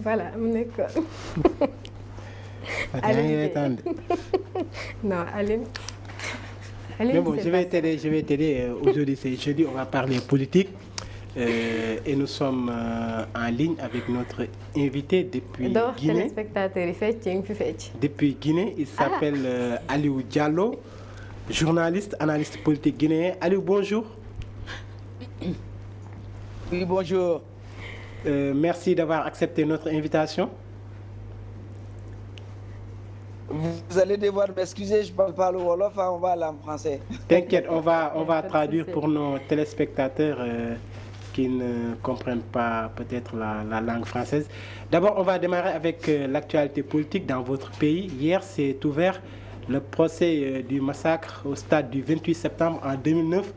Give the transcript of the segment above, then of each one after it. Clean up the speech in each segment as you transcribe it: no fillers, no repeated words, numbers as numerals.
voilà mu nekkoon. Non, Aline. Mais bon, je vais t'aider. Aujourd'hui, c'est jeudi, on va parler politique. Et nous sommes en ligne avec notre invité depuis Guinée. Depuis Guinée, il s'appelle Aliou Diallo, journaliste, analyste politique guinéen. Aliou, bonjour. Oui, bonjour. Merci d'avoir accepté notre invitation. Vous allez devoir m'excuser, je ne parle pas le Wolof, on va aller en français. T'inquiète, on va traduire pour nos téléspectateurs qui ne comprennent pas peut-être la langue française. D'abord, on va démarrer avec l'actualité politique dans votre pays. Hier, s'est ouvert le procès du massacre au stade du 28 septembre en 2009.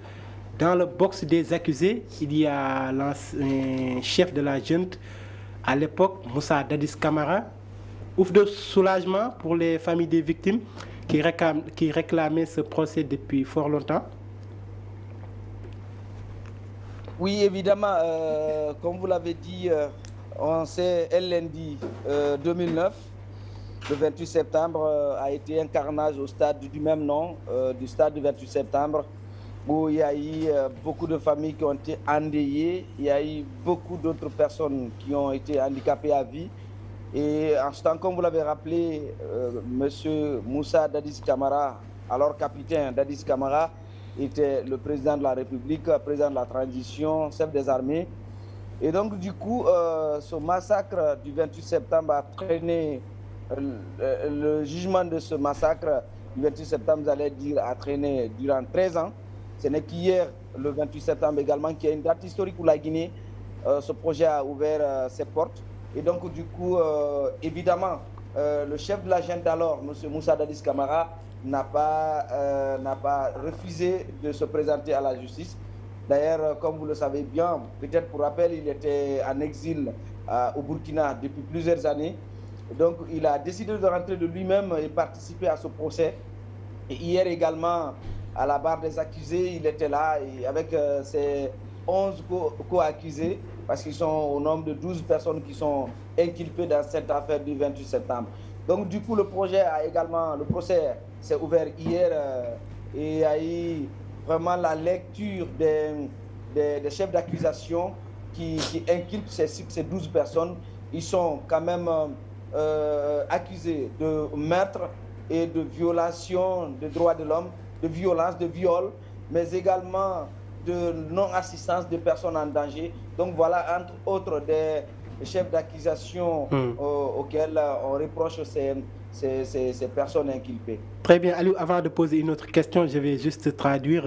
Dans le box des accusés, il y a l'ancien chef de la junte à l'époque, Moussa Dadis Camara. Ouf de soulagement pour les familles des victimes qui réclamaient ce procès depuis fort longtemps. Oui, évidemment, comme vous l'avez dit, on sait, lundi 2009, le 28 septembre, a été un carnage au stade du même nom, du stade du 28 septembre, où il y a eu beaucoup de familles qui ont été endeuillées, il y a eu beaucoup d'autres personnes qui ont été handicapées à vie. Et en ce temps, comme vous l'avez rappelé, M. Moussa Dadis Camara, alors capitaine Dadis Camara, était le président de la République, président de la transition, chef des armées. Et donc, du coup, ce massacre du 28 septembre a traîné, le jugement de ce massacre du 28 septembre, vous allez dire, a traîné durant 13 ans. Ce n'est qu'hier, le 28 septembre également, qui est une date historique pour la Guinée. Ce projet a ouvert ses portes. Et donc, du coup, évidemment, le chef de la junte alors, M. Moussa Dadis Camara, n'a pas refusé de se présenter à la justice. D'ailleurs, comme vous le savez bien, peut-être pour rappel, il était en exil au Burkina depuis plusieurs années. Donc, il a décidé de rentrer de lui-même et participer à ce procès. Et hier également, à la barre des accusés, il était là et avec ses 11 co-accusés, parce qu'ils sont au nombre de 12 personnes qui sont inculpées dans cette affaire du 28 septembre. Donc du coup, le procès s'est ouvert hier et il y a eu vraiment la lecture des chefs d'accusation qui inculpent ces 12 personnes. Ils sont quand même accusés de meurtre et de violation des droits de l'homme, de violence, de viol, mais également de non-assistance de personnes en danger. Donc voilà, entre autres, des chefs d'accusation auxquels on reproche ces personnes inculpées. Très bien, Aliou, avant de poser une autre question, je vais juste traduire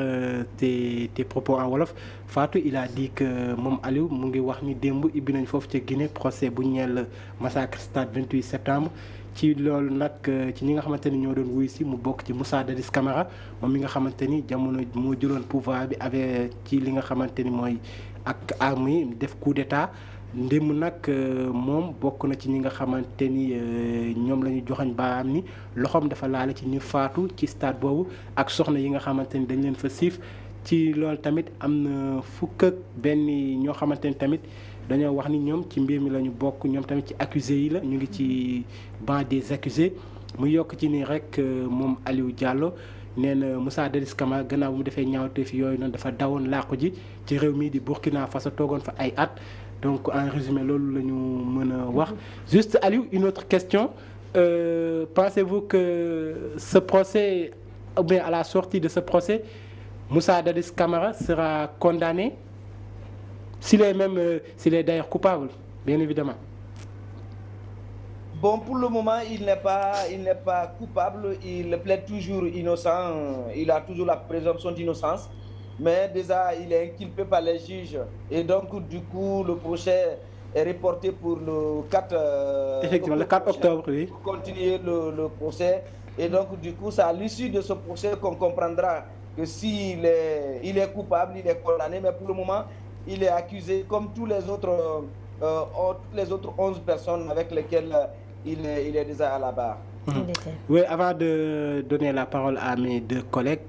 tes propos en Wolof. Fatou, il a dit que Mom Aliou, mu ngi wax ni démb ibbi nañ foofu ca Guinée procès bu ñeel massacre stade 28 septembre. Ci loolu nag ci ñi nga xamante ni ñoo doon wuy si mu bokk ci Moussa Dadis Camara moom mi nga xamante ni jamono moo jëloon pouvoir bi avec ci li nga xamante ni mooy ak armes yi def coup d'état ndémm nag moom bokk na ci ñi nga xamante ni ñoom la ñu joxañ baam ni loxoom dafa laale ci ñu faatu ci stade boobu ak soxna yi nga xamante ni dañ leen fa siif ci loolu tamit am na fukk ak benn ñoo xamante ni tamit dañoo wax ni ñoom ci mbir mi la ñu bokk ñoom tamit ci accusé yi la ñu ngi ci banc des accusés mu yokk ci ni rek moom Aliou Diallo nee na Moussa Dadis Camara gannaaw bu mu defee ñaawteef yooyu noonu dafa dawoon làqu ji ci réew mii di Burkina Faso toogoon fa ay at donc en résumé loolu la ñu mën a wax. Juste Aliou, une autre question, pensez-vous que ce procès ou bien à la sortie de ce procès Moussa Dadis Camara sera condamné s'il est d'ailleurs coupable, bien évidemment? Bon, pour le moment, il n'est pas coupable, il plaide toujours innocent, il a toujours la présomption d'innocence, mais déjà, il est inculpé par les juges. Et donc, du coup, le procès est reporté pour le 4 Effectivement, le 4 octobre, oui. Pour continuer le procès. Et donc, du coup, c'est à l'issue de ce procès qu'on comprendra que s'il est coupable, il est condamné, mais pour le moment, il est accusé comme tous les autres 11 personnes avec lesquelles il est déjà à la barre. Oui, avant de donner la parole à mes deux collègues,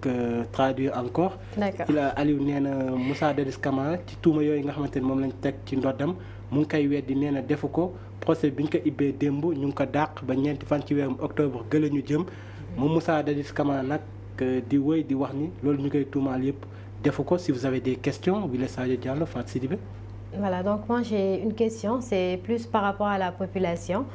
traduire encore. D'accord. Il a Aliou nee na Moussa Dadis Camara ci tuuma yooyu nga xamante ni moom lañ teg ci ndoddam mu ngi koy weddi nee na defu ko procès bi ñu ko ibbee démb ñu ngi ko dàq ba ñeenti fan ci weerum octobre gëla ñu jëm moom Moussa Dadis Camara nag di wëy di wax ni loolu ñu koy tuumaal yëpp defu ko. Si vous avez des questions, Wile Sadio Diallo, Fatou Sidibé. Voilà, donc moi j'ai une question, c'est plus par rapport à la population.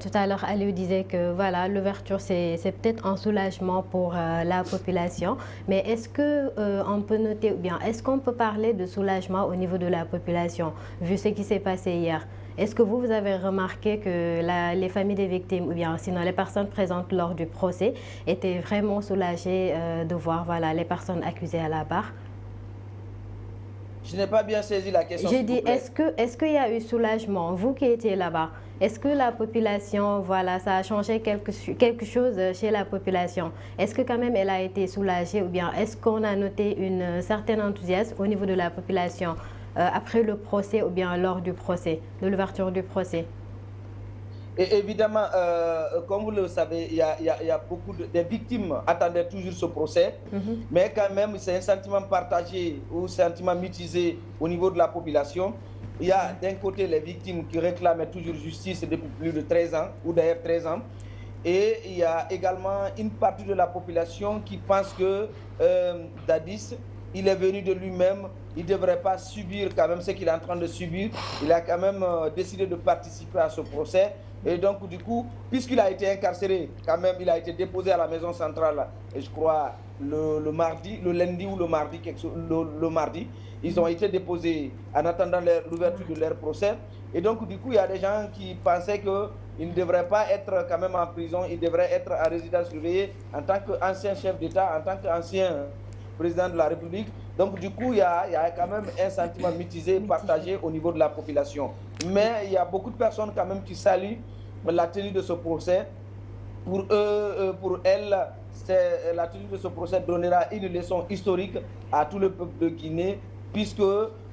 Tout à l'heure, Aliou disait que voilà, l'ouverture c'est peut-être un soulagement pour la population, mais est-ce que on peut noter, ou bien est-ce qu'on peut parler de soulagement au niveau de la population, vu ce qui s'est passé hier? Est-ce que vous avez remarqué que les familles des victimes, ou bien sinon les personnes présentes lors du procès, étaient vraiment soulagées de voir voilà, les personnes accusées à la barre? Je n'ai pas bien saisi la question. J'ai dit, est-ce qu'il y a eu soulagement, vous qui étiez là-bas? Est-ce que la population, voilà, ça a changé quelque chose chez la population? Est-ce que quand même elle a été soulagée ou bien est-ce qu'on a noté une certaine enthousiasme au niveau de la population après le procès ou bien lors du procès, de l'ouverture du procès? Et évidemment, comme vous le savez, il y a beaucoup de victimes attendaient toujours ce procès, mais quand même, c'est un sentiment partagé ou un sentiment mitigé au niveau de la population. Il y a d'un côté les victimes qui réclament toujours justice depuis plus de 13 ans, ou d'ailleurs 13 ans, et il y a également une partie de la population qui pense que Dadis, il est venu de lui-même, il ne devrait pas subir quand même ce qu'il est en train de subir. Il a quand même décidé de participer à ce procès. Et donc, du coup, puisqu'il a été incarcéré, quand même, il a été déposé à la maison centrale, et je crois, le mardi, le lundi ou le mardi, le mardi. Ils ont été déposés en attendant l'ouverture de leur procès. Et donc, du coup, il y a des gens qui pensaient qu'il ne devrait pas être quand même en prison, il devrait être en résidence surveillée en tant qu'ancien chef d'État, en tant qu'ancien président de la République. Donc, du coup, il y a quand même un sentiment mitigé, partagé au niveau de la population. Mais il y a beaucoup de personnes quand même qui saluent la tenue de ce procès. Pour eux, pour elles, la tenue de ce procès donnera une leçon historique à tout le peuple de Guinée, puisque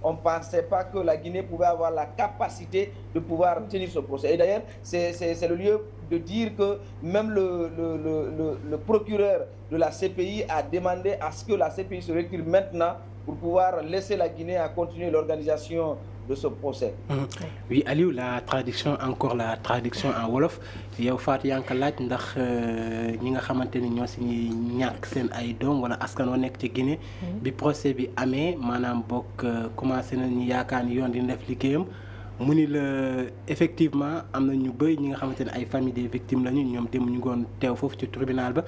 on ne pensait pas que la Guinée pouvait avoir la capacité de pouvoir tenir ce procès. Et d'ailleurs, c'est le lieu de dire que même le procureur de la CPI a demandé à ce que la CPI se recule maintenant pour pouvoir laisser la Guinée à continuer l'organisation de ce procès. Oui, Aliou, la traduction en wolof yow Fatou yaa ngi ko laaj ndax ñi nga xamante ni ñoo si ñàkk seen ay doom wala askan wa nekk ci Guinée bi procès bi amee maanaam bokk commencé nañu yaakaar ni yoon dina def liggéeyam mu ni la effectivement am na ñu bëri ñi nga xamante ne ay famille des victimes lañu ñoom dem ñu ngoon teew foofu ci tribunal ba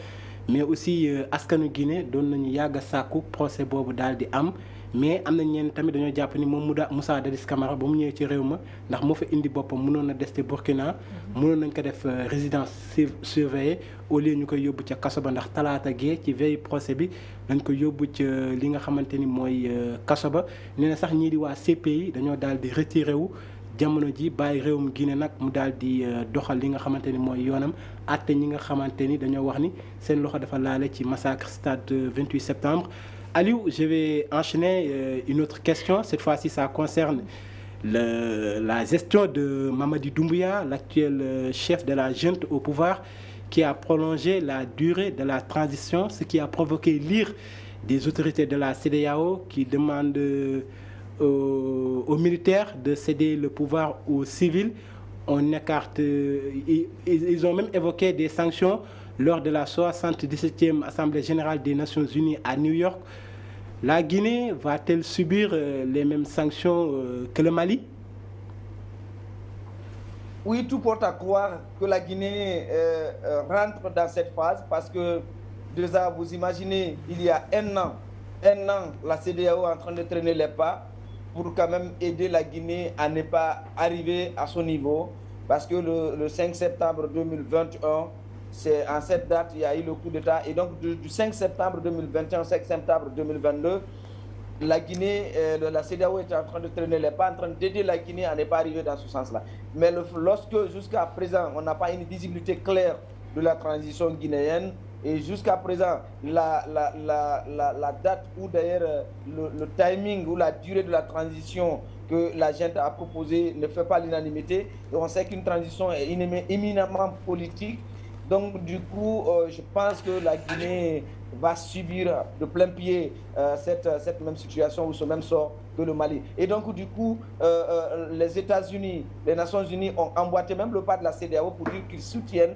mais aussi askanu Guinée doon nañu yàgg a sàkku procès boobu daal di am. Mais am na ñenn tamit dañoo jàpp ni moom Moussa Dadis Camara ba mu ñëwee ci réew ma ndax moo fa indi boppam mënoon na des ci Burkina mënoon nañ ko def résidence surveillée au lieu ñu koy yóbbu ca kaso ba ndax talaata gee ci veille procès bi dañ ko yóbbu ca li nga xamante ni mooy kaso ba nee na sax ñii di waa CPI dañoo daal di retiré wu jamono ji bàyyi réewum Guinée nag mu daal di doxal li nga xamante ni mooy yoonam àtte ñi nga xamante ni dañoo wax ni seen loxo dafa laale ci massacre stade 28 septembre. Aliou, je vais enchaîner une autre question. Cette fois-ci, ça concerne la gestion de Mamadi Doumbouya, l'actuel chef de la junte au pouvoir, qui a prolongé la durée de la transition, ce qui a provoqué l'ire des autorités de la CEDEAO qui demandent aux militaires de céder le pouvoir aux civils. On écarte, ils ont même évoqué des sanctions lors de la 77e Assemblée générale des Nations Unies à New York. La Guinée va-t-elle subir les mêmes sanctions que le Mali? Oui, tout porte à croire que la Guinée rentre dans cette phase parce que déjà, vous imaginez, il y a un an, la CEDEAO est en train de traîner les pas pour quand même aider la Guinée à ne pas arriver à son niveau parce que le 5 septembre 2021, c'est en cette date, il y a eu le coup d'État. Et donc, du 5 septembre 2021 au 5 septembre 2022, la Guinée, la CEDEAO est en train de traîner les pas, en train d'aider la Guinée à ne pas arriver dans ce sens-là. Mais lorsque, jusqu'à présent, on n'a pas une visibilité claire de la transition guinéenne, et jusqu'à présent, la date ou d'ailleurs le timing ou la durée de la transition que la junte a proposée ne fait pas l'unanimité. Et on sait qu'une transition est éminemment politique. Donc, du coup, je pense que la Guinée va subir de plein pied cette même situation ou ce même sort que le Mali. Et donc, du coup, les États-Unis, les Nations Unies ont emboîté même le pas de la CEDEAO pour dire qu'ils soutiennent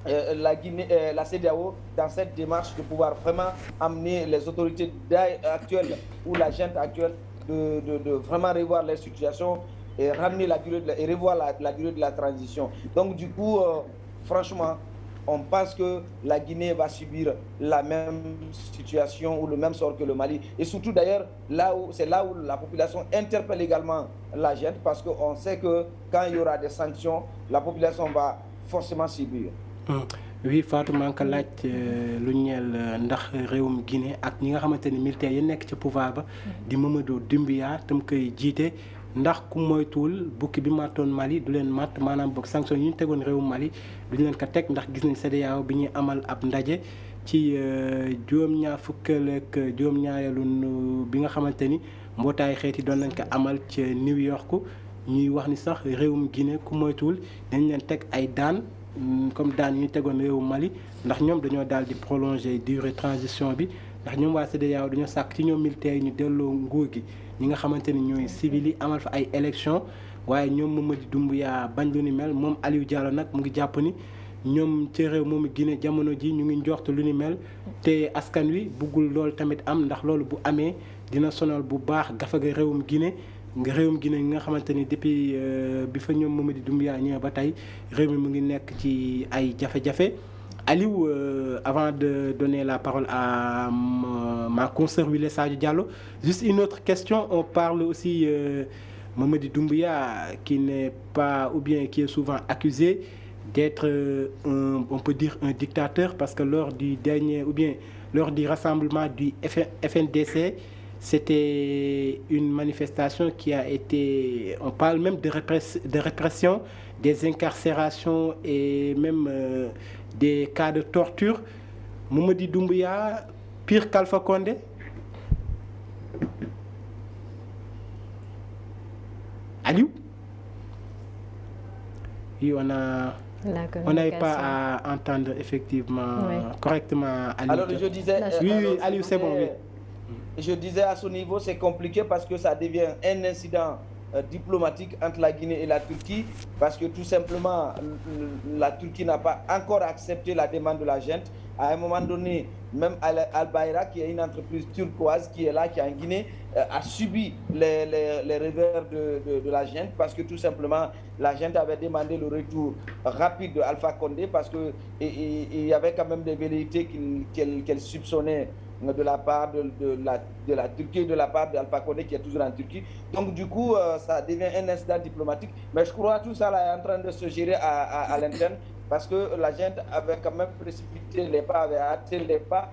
la Guinée, la CEDEAO dans cette démarche de pouvoir vraiment amener les autorités actuelles ou la junte actuelle de vraiment revoir leur situation et ramener et revoir la durée de la transition. Donc, du coup, franchement, on pense que la Guinée va subir la même situation ou le même sort que le Mali. Et surtout, d'ailleurs, c'est là où la population interpelle également la junte, parce qu'on sait que quand il y aura des sanctions, la population va forcément subir. Oui, Fatou maa ngi ko laaj lu ñeel ndax réewum Guinée ak ñi nga xamante ni militaires yi nekk ci pouvoir ba di Mamadou Doumbouya tam koy jiite ndax ku moytuwul bukki bi màttoon Mali du leen màtt maanaam boog sanction yi ñu tegoon réewum Mali duñu leen ko teg ndax gis nañ CEDEAO bi ñuy amal ab ndaje ci juróom-ñaar fukkeel ak juróom-ñaareelu bi nga xamante ni mbootaay xeet yi doon nañ ko amal ci New York ñuy wax ni sax réewum Guinée ku moytuwul dañ leen teg ay daan comme daan yi ñu tegoon réewu Mali ndax ñoom dañoo daal di prolonger durée transition bi ndax ñoom waa CEDEAO dañoo sàkk ci ñoom militaires yi ñu delloo nguur gi ñi nga xamante ni ñooy civil yi amal fa ay élection waaye ñoom Mamadou Doumbouya bañ lu ni mel moom Aliou Diallo nag mu ngi jàpp ni ñoom ci réew moomu Guinée jamono ji ñu ngi njort lu ni mel te askan wi buggul loolu tamit am ndax loolu bu amee dina sonal bu baax gafaga réewum Guinée nga xamante ni depuis bi fa ñoom Mamadou Doumbouya ñëwee ba tey réew mi mu ngi nekk ci ay jafe-jafe Aliou avant de donner la parole à ma consoeur Wile Sadio Diallo juste une autre question on parle aussi Mamadou Doumbouya qui n'est pas ou bien qui est souvent accusé d'être on peut dire un dictateur parce que lors du rassemblement du FNDC c'était une manifestation qui a été, on parle même de répression, des incarcérations et même des cas de torture. Mamadou Doumbouya, pire qu'Alpha Condé? Aliou? Oui, on n'arrive pas à entendre effectivement correctement Aliou. Alors je disais... oui, Aliou, c'est bon, oui. Je disais à ce niveau, c'est compliqué parce que ça devient un incident diplomatique entre la Guinée et la Turquie parce que tout simplement, la Turquie n'a pas encore accepté la demande de la junte. À un moment donné, même Al Bayrak, qui est une entreprise turquoise qui est là, qui est en Guinée, a subi les revers de la junte parce que tout simplement, la junte avait demandé le retour rapide de Alpha Condé parce qu'il y avait quand même des velléités qu'elle soupçonnait de la part de la Turquie, de la part d'Alpha Condé qui est toujours en Turquie. Donc du coup, ça devient un incident diplomatique. Mais je crois que tout ça là, est en train de se gérer à l'interne parce que la junte avait quand même précipité les pas, avait hâté les pas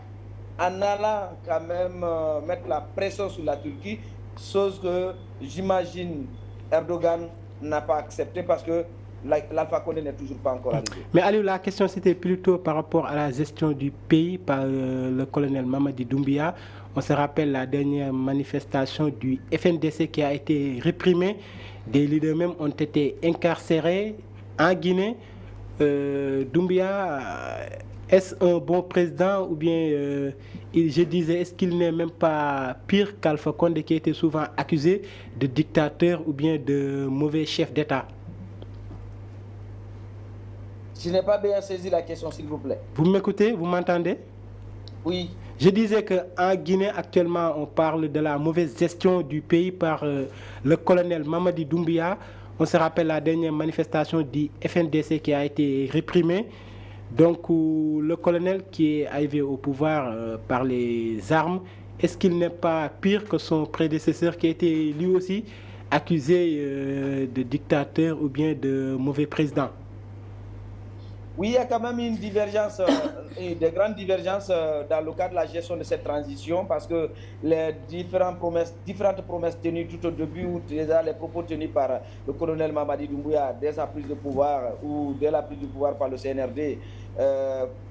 en allant quand même mettre la pression sur la Turquie, chose que j'imagine Erdogan n'a pas accepté parce que l'Alpha Condé n'est toujours pas encore arrivé. Mais Aliou, la question c'était plutôt par rapport à la gestion du pays par le colonel Mamadou Doumbouya. On se rappelle la dernière manifestation du FNDC qui a été réprimée. Des leaders même ont été incarcérés en Guinée. Doumbouya, est-ce un bon président ou bien, je disais, est-ce qu'il n'est même pas pire qu'Alpha Condé qui était souvent accusé de dictateur ou bien de mauvais chef d'État? Je n'ai pas bien saisi la question, s'il vous plaît. Vous m'écoutez? Vous m'entendez? Oui. Je disais qu'en Guinée, actuellement, on parle de la mauvaise gestion du pays par le colonel Mamadou Doumbouya. On se rappelle la dernière manifestation du FNDC qui a été réprimée. Donc, le colonel qui est arrivé au pouvoir par les armes, est-ce qu'il n'est pas pire que son prédécesseur qui a été lui aussi accusé de dictateur ou bien de mauvais président? Oui, il y a quand même une divergence, des grandes divergences dans le cadre de la gestion de cette transition parce que les différentes promesses tenues tout au début ou déjà les propos tenus par le colonel Mamadou Doumbouya dès sa prise de pouvoir ou dès la prise de pouvoir par le CNRD,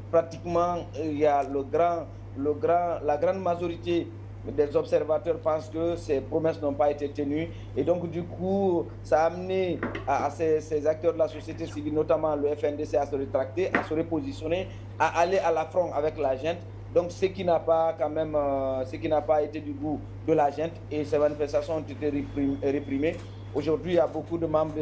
pratiquement il y a la grande majorité des observateurs pensent que ces promesses n'ont pas été tenues. Et donc, du coup, ça a amené à ces acteurs de la société civile, notamment le FNDC, à se rétracter, à se repositionner, à aller à l'affront avec la junte. Donc, ce qui n'a pas été du goût de la junte, et ces manifestations ont été réprimées. Aujourd'hui, il y a beaucoup de membres de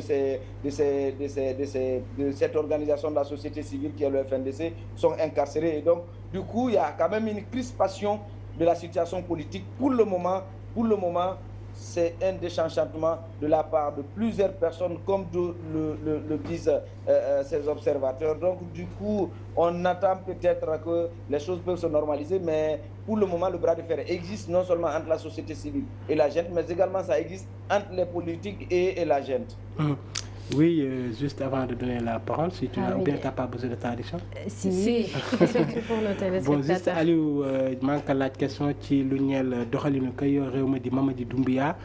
cette organisation de la société civile qui est le FNDC sont incarcérés. Et donc, du coup, il y a quand même une crispation de la situation politique. Pour le moment, c'est un désenchantement de la part de plusieurs personnes, comme le disent ces observateurs. Donc, du coup, on attend peut-être que les choses peuvent se normaliser, mais pour le moment, le bras de fer existe non seulement entre la société civile et la junte, mais également ça existe entre les politiques et la junte. Oui, juste avant de donner la parole, si tu as ou bien tu n'as pas besoin de traduction. Si, surtout pour nos téléspectateurs. Bon, juste Aliou, manque la question ci lu ñeel doxalinu ka yor réew mi di Mamady Doumbouya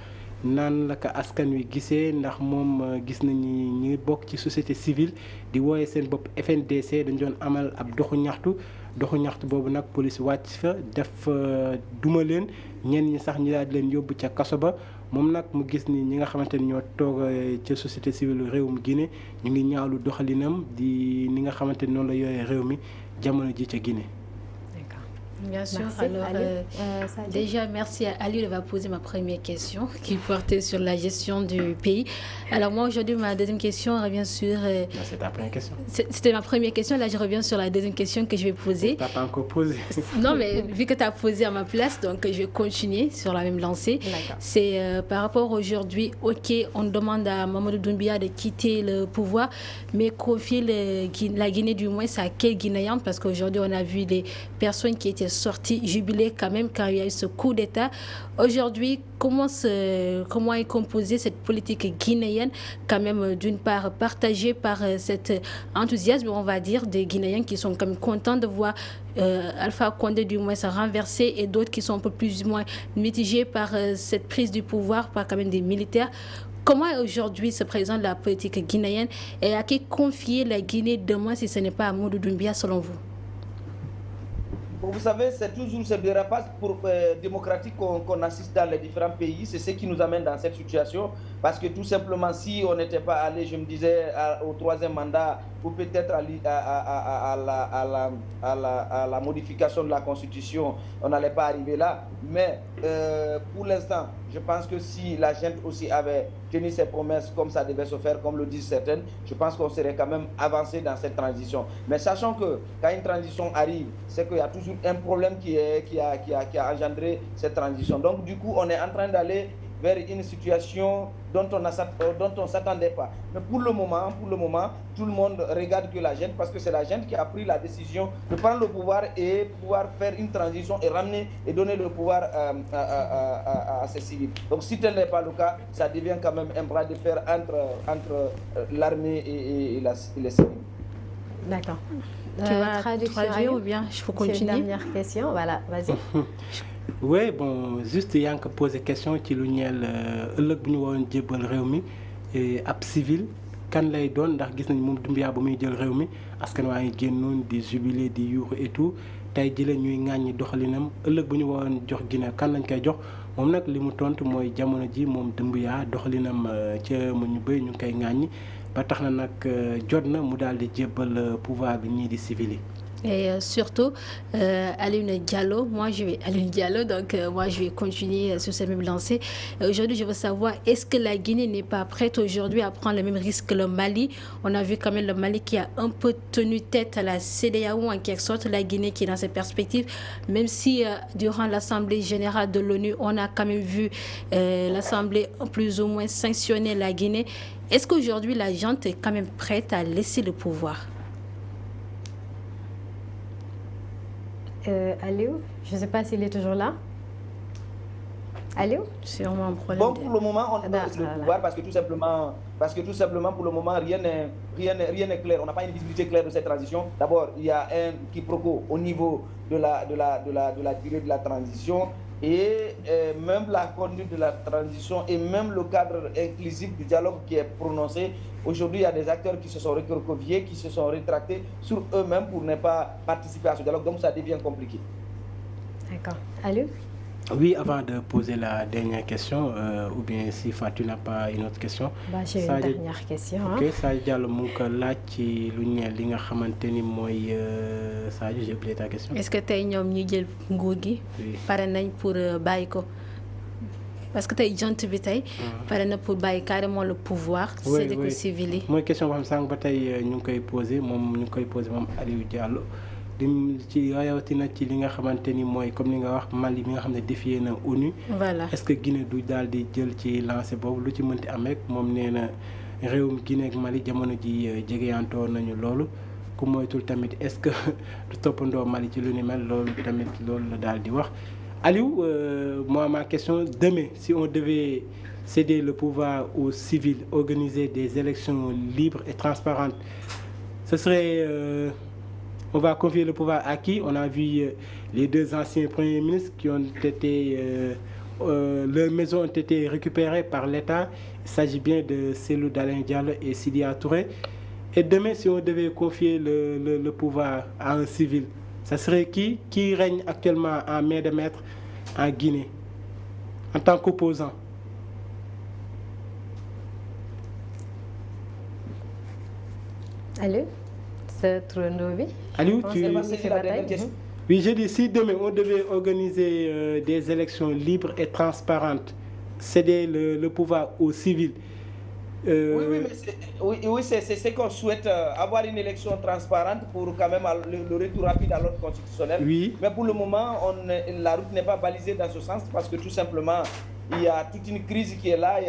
naan la ko askan wi gisee ndax moom gis nañu ñi bokk ci société civile di wooye seen bopp FNDC dañ doon amal ab doxu ñaxtu boobu nag police wàcc fa def duma leen ñenn ñi sax ñu daal di leen yóbbu ca kaso ba moom nag mu gis ni ñi nga xamante ni ñoo toog ca société civile réewum Guinée ñu ngi ñaawlu doxalinam di ni nga xamante ni noonu la yooyee réew mi jamono ji ca Guinée. Bien sûr. Merci. Alors, déjà, merci à Ali. Il va poser ma première question qui portait sur la gestion du pays. Alors moi, aujourd'hui, ma deuxième question revient sur... C'est ta première question. C'était ma première question. Là, je reviens sur la deuxième question que je vais poser. Tu n'as pas encore posé. Non, mais vu que tu as posé à ma place, donc je vais continuer sur la même lancée. C'est par rapport aujourd'hui, ok, on demande à Mamadou Doumbouya de quitter le pouvoir, mais confier la Guinée du moins à quel Guinéen? Parce qu'aujourd'hui, on a vu des personnes qui étaient sorti jubilé quand même quand il y a eu ce coup d'État. Aujourd'hui, comment est composée cette politique guinéenne, quand même d'une part partagée par cet enthousiasme, on va dire, des Guinéens qui sont quand même contents de voir Alpha Condé du moins se renverser, et d'autres qui sont un peu plus ou moins mitigés par cette prise du pouvoir par quand même des militaires. Comment aujourd'hui se présente la politique guinéenne et à qui confier la Guinée demain si ce n'est pas à Mamadou Doumbouya selon vous? Vous savez, c'est toujours ce dérapage démocratique qu'on assiste dans les différents pays. C'est ce qui nous amène dans cette situation. Parce que tout simplement, si on n'était pas allé, je me disais, au troisième mandat, ou peut-être à la modification de la Constitution, on n'allait pas arriver là. Mais pour l'instant, je pense que si la gente aussi avait tenu ses promesses comme ça devait se faire, comme le disent certaines, je pense qu'on serait quand même avancé dans cette transition. Mais sachant que quand une transition arrive, c'est qu'il y a toujours un problème qui a engendré cette transition. Donc du coup, on est en train d'aller vers une situation dont on ne s'attendait pas. Mais pour le moment, tout le monde regarde que la gente, parce que c'est la gente qui a pris la décision de prendre le pouvoir et pouvoir faire une transition et ramener et donner le pouvoir à ces civils. Donc si tel n'est pas le cas, ça devient quand même un bras de fer entre l'armée et les civils. D'accord. Tu vas traduire ou bien il faut continuer? C'est une dernière question, voilà, vas-y. Oui, bon, juste yaa ngi ko posé question ci lu ñeel ëllëg bu ñu woon jébbal réew mi ab civil kan lay doon ndax gis nañ moom Doumbouya ba muy jël réew mi askan waa ngi génnoon di jubilé di yuuxu et tout tey ji la ñuy ŋàññi doxalinam ëllëg bu ñu woon jox Guinée kan lañ koy jox moom nag li mu tontu mooy jamono ji moom Doumbouya doxalinam ca mu ñu bëri ñu ngi koy ŋàññi ba tax na nag jot na mu daal di jébbal pouvoir bi ñii di civil yi. Et surtout, Alioune Diallo, moi je vais continuer sur cette même lancée. Aujourd'hui, je veux savoir, est-ce que la Guinée n'est pas prête aujourd'hui à prendre le même risque que le Mali? On a vu quand même le Mali qui a un peu tenu tête à la CEDEAO, en quelque sorte, la Guinée qui est dans ses perspectives, même si durant l'Assemblée générale de l'ONU, on a quand même vu l'Assemblée plus ou moins sanctionner la Guinée. Est-ce qu'aujourd'hui, la junte est quand même prête à laisser le pouvoir? Aliou, je ne sais pas s'il est toujours là. Aliou? C'est vraiment un problème. Bon, pour le moment, on laisse le pouvoir parce que tout simplement, pour le moment, rien n'est clair. On n'a pas une visibilité claire de cette transition. D'abord, il y a un quiproquo au niveau de la durée de la transition et même la conduite de la transition et même le cadre inclusif du dialogue qui est prononcé. Aujourd'hui, il y a des acteurs qui se sont recroquevillés, qui se sont rétractés sur eux-mêmes pour ne pas participer à ce dialogue. Donc, ça devient compliqué. D'accord. Aliou? Oui, avant de poser la dernière question, ou bien si Fatou n'a pas une autre question. J'ai une dernière question. Ok, Sadio Diallo mu ngi ko laaj ci lu ñeel li nga xamante ni mooy Sadio, j'ai oublié ta question. Est-ce que tey ñoom ñi jël nguur gi pare nañ pour bàyyi ko parce que tey jant bi tey pare na pour bàyyi carrément le pouvoir c'est que civil yi mooy question boo xam sànq ba tey ñu ngi koy posé moom Aliou Diallo dim ci rawatina ci li nga xamante ni mooy comme ni nga wax Mali bi nga xam ne défié na ONU. Voilà. Est-ce que Guinée du daal di jël ci lancé boobu lu ci mënti am rek moom nee na réewum Guinée ak Mali jamono ji jegeyantoo nañu loolu ku moytul tamit est-ce que du toppandoo Mali ci lu ni mel loolu tamit loolu la daal di wax. Aliou, moi ma question, demain si on devait céder le pouvoir aux civils, organiser des élections libres et transparentes, ce serait on va confier le pouvoir à qui? On a vu les deux anciens premiers ministres qui ont été leurs maisons ont été récupérées par l'État. Il s'agit bien de Cellou Dalein Diallo et Sidya Touré. Et demain, si on devait confier le pouvoir à un civil, ça serait qui règne actuellement en main de maître en Guinée en tant qu'opposant? Aliou, c'est Trondo bi. Aliou, oui, je dis, si demain on devait organiser des élections libres et transparentes, céder le pouvoir aux civils. Oui, c'est ce qu'on souhaite, avoir une élection transparente pour quand même le retour rapide à l'ordre constitutionnel. Oui. Mais pour le moment, la route n'est pas balisée dans ce sens parce que tout simplement, il y a toute une crise qui est là, il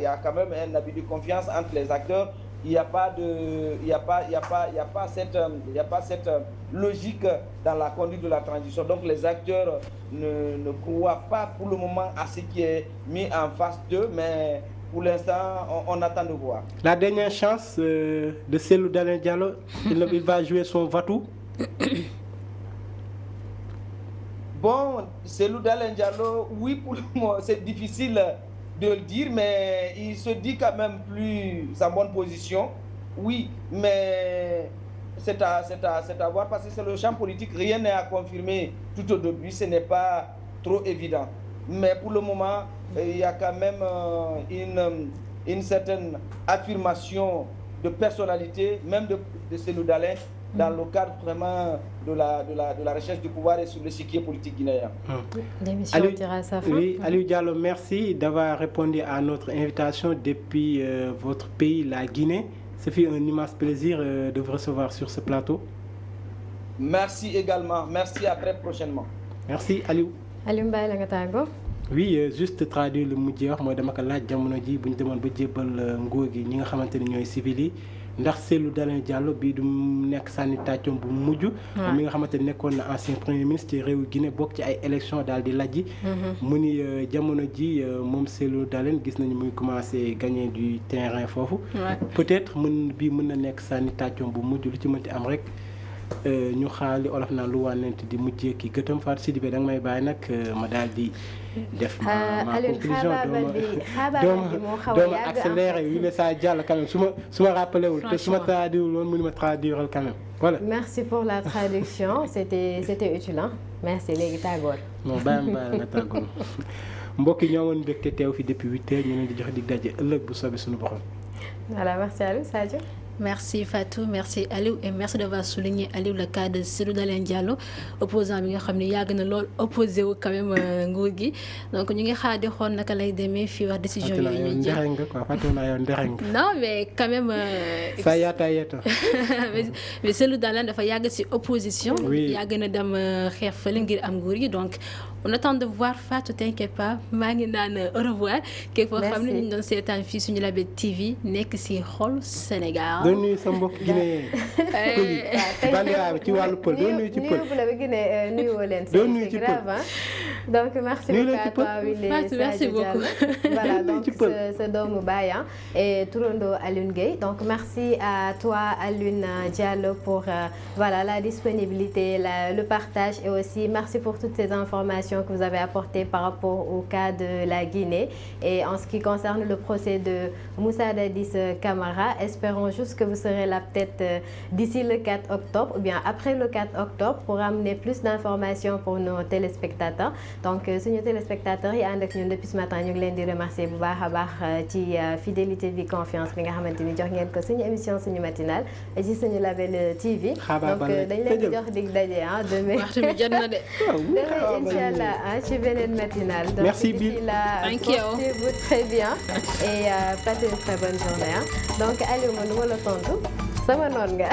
y a quand même un abus de confiance entre les acteurs. Il n'y a pas cette logique dans la conduite de la transition. Donc les acteurs ne croient pas pour le moment à ce qui est mis en face d'eux, mais pour l'instant, on attend de voir. La dernière chance de Cellou Dalein Diallo, il va jouer son Vatou. Bon, Cellou Dalein Diallo, oui, pour le moment, c'est difficile de le dire, mais il se dit quand même plus en bonne position. Oui, mais c'est à voir parce que c'est le champ politique, rien n'est à confirmer tout au début, ce n'est pas trop évident. Mais pour le moment, il y a quand même une certaine affirmation de personnalité, même de Cellou Dalein, dans le cadre vraiment de la recherche du pouvoir et sur l'échiquier politique guinéen. Aliou Diallo, merci d'avoir répondu à notre invitation depuis votre pays, la Guinée. Ce fut un immense plaisir de vous recevoir sur ce plateau. Merci également. Merci, à très prochainement. Merci, Aliou. Aliou Mbaye la nga tàggoo. Oui, juste traduire le mujjee wax mooy dama ko laaj jamono ji bu ñu demoon ba jébbal nguur gi ñi nga xamante ni ñooy civil yi ndax Cellou Dalein Diallo bii du nekk sànni tàccoom bu mujj. mi nga xamante ni nekkoon na ancien premier ministre ci réewu Guinée bokk ci ay élections daal di lajji. mu ni jamono ji moom Cellou Dalein gis nañu muy commencé gagner du terrain foofu. peut-être mën na nekk sànni tàccoom bu mujj lu ci mënti am rek. ñu xaali olof naan lu wànnent di mujjee ki gëtëm Fatou Sidibé da nga may bàyyi nag ma daal di def ma conclusion dooma accéléré yu ne saa jàll quand même su ma rappelé wul te su ma traduire woon mënu ma traduire quand même voilà. Merci pour la traduction, c'était utile hein. Merci léegi tàggoon. non bàyyi nga tàggoon mbokk yi ñoo woon mbégte teew fi depuis 8 heures ñu leen di joxe dig daje ëllëg bu soobee suñu borom. Voilà, merci Aliou. Sadio. Merci Fatou, merci Aliou et merci d'avoir souligné Aliou le cas de Cellou Dalein Diallo opposant bi nga xam ne yàgg na lool opposé wu quand même nguur gi donc ñu ngi xaar di xool naka lay demee fii wax décision yooyu ñu jël non mais quand même sa yaata yeeta mais Cellou Dalein dafa yàgg ci opposition yàgg na dem xeex fële ngir am nguur gi donc on attend de voir Fatou, t'inquiète pas maa ngi naan au revoir képp foo xam ne ñu doon seetaan fii suñu Label TV nekk ci xol Sénégal. doon nuyu sa mbokk Guinée bandiraay ci wàllu pël doon nuyu ci pël nuyu bu la ba Guinée nuyoo leen c'est grave donc merci beaucoup à toi Willy merci beaucoup voilà donc ce doomu baay et Trondo Alioune Gueye donc merci à toi Alioune Diallo pour voilà la disponibilité le partage et aussi merci pour toutes ces informations informations que vous avez apportées par rapport au cas de la Guinée. Et en ce qui concerne le procès de Moussa Dadis Camara, espérons juste que vous serez là peut-être d'ici le 4 octobre ou bien après le 4 octobre pour amener plus d'informations pour nos téléspectateurs. Donc, suñu téléspectateurs yi ànd ak ñun depuis ce matin ñu ngi leen di remercier bu baax a baax ci fidélité bi confiance bi nga xamante ni jox ngeen ko suñu émission suñu matinale ci suñu label TV. donc dañ leen di jox dig daje demain. waxtu bi jot na de. demain inchallah ci beneen matinale. donc merci Bill. portez-vous très bien et passez une très bonne journée. donc Aliou ma nu ma la tontu sama noon nga.